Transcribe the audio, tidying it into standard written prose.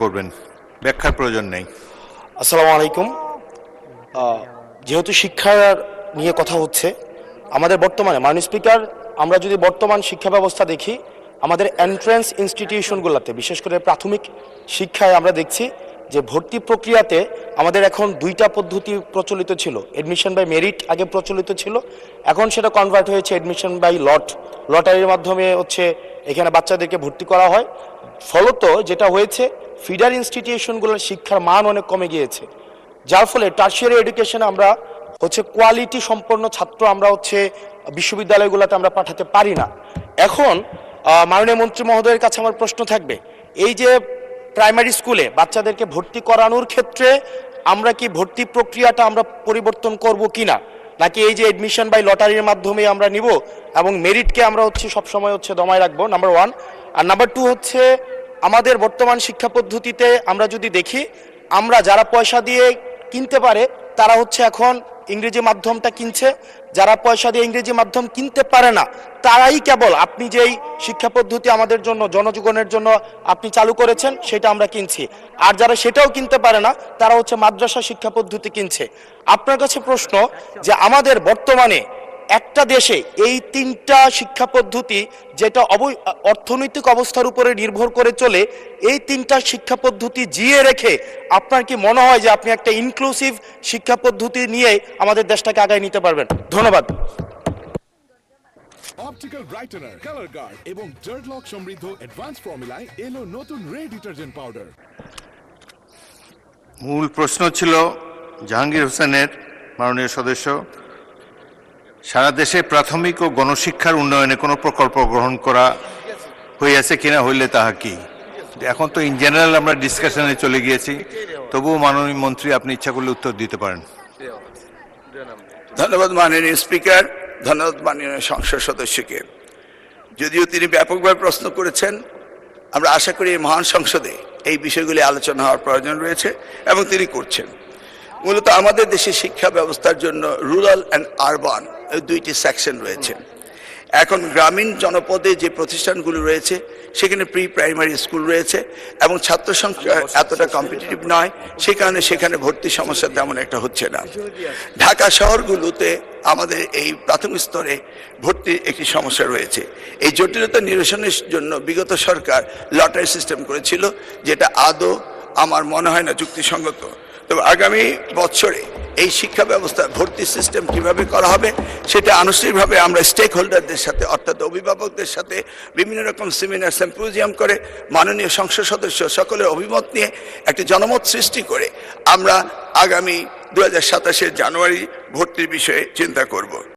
করবেন, ব্যাখ্যার প্রয়োজন নেই। আসসালামু আলাইকুম। যেহেতু শিক্ষার নিয়ে কথা হচ্ছে, আমাদের বর্তমানে মাননীয় স্পিকার, আমরা যদি বর্তমান শিক্ষা ব্যবস্থা দেখি, আমাদের এন্ট্রান্স ইনস্টিটিউশনগুলোতে বিশেষ করে প্রাথমিক শিক্ষায় আমরা দেখছি যে ভর্তি প্রক্রিয়াতে আমাদের এখন দুইটা পদ্ধতি প্রচলিত ছিল। এডমিশন বাই মেরিট আগে প্রচলিত ছিল, এখন সেটা কনভার্ট হয়েছে এডমিশন বাই লটারির মাধ্যমে হচ্ছে এখানে বাচ্চাদেরকে ভর্তি করা হয়। ফলত যেটা হয়েছে, ফিডার ইনস্টিটিউশনগুলোর শিক্ষার মান অনেক কমে গিয়েছে, যার ফলে টারশিয়ারি এডুকেশনে আমরা হচ্ছে কোয়ালিটি সম্পন্ন ছাত্র আমরা হচ্ছে বিশ্ববিদ্যালয়গুলোতে আমরা পাঠাতে পারি না। এখন মাননীয় মন্ত্রী মহোদয়ের কাছে আমার প্রশ্ন থাকবে, এই যে প্রাইমারি স্কুলে বাচ্চাদেরকে ভর্তি করানোর ক্ষেত্রে আমরা কি ভর্তি প্রক্রিয়াটা আমরা পরিবর্তন করব কিনা, নাকি এই যে এডমিশন বাই লটারির মাধ্যমে আমরা নিব এবং মেরিটকে আমরা হচ্ছে সবসময় হচ্ছে দমায় রাখবো, নাম্বার ওয়ান। আর নাম্বার টু হচ্ছে, আমাদের বর্তমান শিক্ষা পদ্ধতিতে আমরা যদি দেখি, আমরা যারা পয়সা দিয়ে কিনতে পারে তারা হচ্ছে এখন ইংরেজি মাধ্যমটা কিনছে, যারা পয়সা দিয়ে ইংরেজি মাধ্যম কিনতে পারে না তারাই কেবল আপনি যেই শিক্ষা পদ্ধতি আমাদের জন্য জনজীবনের জন্য আপনি চালু করেছেন সেটা আমরা কিনছি, আর যারা সেটাও কিনতে পারে না তারা হচ্ছে মাদ্রাসা শিক্ষা পদ্ধতি কিনছে। আপনার কাছে প্রশ্ন যে আমাদের বর্তমানে একটা দেশে এই তিনটা শিক্ষা পদ্ধতি যেটা অর্থনৈতিক অবস্থার উপরে নির্ভর করে চলে, এই তিনটা শিক্ষা পদ্ধতি জিয়ে রেখে আপনার কি মনে হয় যে আপনি একটা ইনক্লুসিভ শিক্ষা পদ্ধতি নিয়ে আমাদের দেশটাকে আগায় নিতে পারবেন? ধন্যবাদ। অপটিক্যাল ব্রাইটেনার, কালার গার্ড এবং ডার্ট লক সমৃদ্ধ অ্যাডভান্স ফর্মুলায় এলো নতুন রে ডিটারজেন্ট পাউডার। মূল প্রশ্ন ছিল জাহাঙ্গীর হোসেনের, মাননীয় সদস্য, সারা দেশে প্রাথমিক ও গণশিক্ষার উন্নয়নে কোনো প্রকল্প গ্রহণ করা হইয়াছে কিনা, হইলে তাহা কি? এখন তো ইন জেনারেল আমরা ডিসকাশনে চলে গিয়েছি, তবুও মাননীয় মন্ত্রী আপনি ইচ্ছা করলে উত্তর দিতে পারেন। ধন্যবাদ মাননীয় স্পিকার, ধন্যবাদ মাননীয় সংসদ সদস্যকে। যদিও তিনি ব্যাপকভাবে প্রশ্ন করেছেন, আমরা আশা করি এই মহান সংসদে এই বিষয়গুলি আলোচনা হওয়ার প্রয়োজন রয়েছে এবং তিনি করছেন। মূলত আমাদের দেশে শিক্ষা ব্যবস্থার জন্য রুরাল অ্যান্ড আরবান দুইটি সেকশন রয়েছে। এখন গ্রামীণ জনপদে যে প্রতিষ্ঠানগুলো রয়েছে সেখানে প্রি প্রাইমারি স্কুল রয়েছে এবং ছাত্র সংখ্যা এতটা কম্পিটিটিভ নয়, সে কারণে সেখানে ভর্তি সমস্যা তেমন একটা হচ্ছে না। ঢাকা শহরগুলোতে আমাদের এই প্রাথমিক স্তরে ভর্তির একটি সমস্যা রয়েছে। এই জটিলতা নিরসনের জন্য বিগত সরকার লটারি সিস্টেম করেছিল, যেটা আদৌ আমার মনে হয় না যুক্তিসঙ্গত। তবে আগামী বছরে এই শিক্ষা ব্যবস্থা ভর্তি সিস্টেম কিভাবে করা হবে সেটা আনুষ্ঠানিকভাবে আমরা স্টেক হোল্ডারদের সাথে, অর্থাৎ অভিভাবকদের সাথে বিভিন্ন রকম সেমিনার সিম্পোজিয়াম করে মাননীয় সংসদ সদস্য সকলের অভিমত নিয়ে একটি জনমত সৃষ্টি করে আমরা আগামী 2027 জানুয়ারি ভর্তির বিষয়ে চিন্তা করব।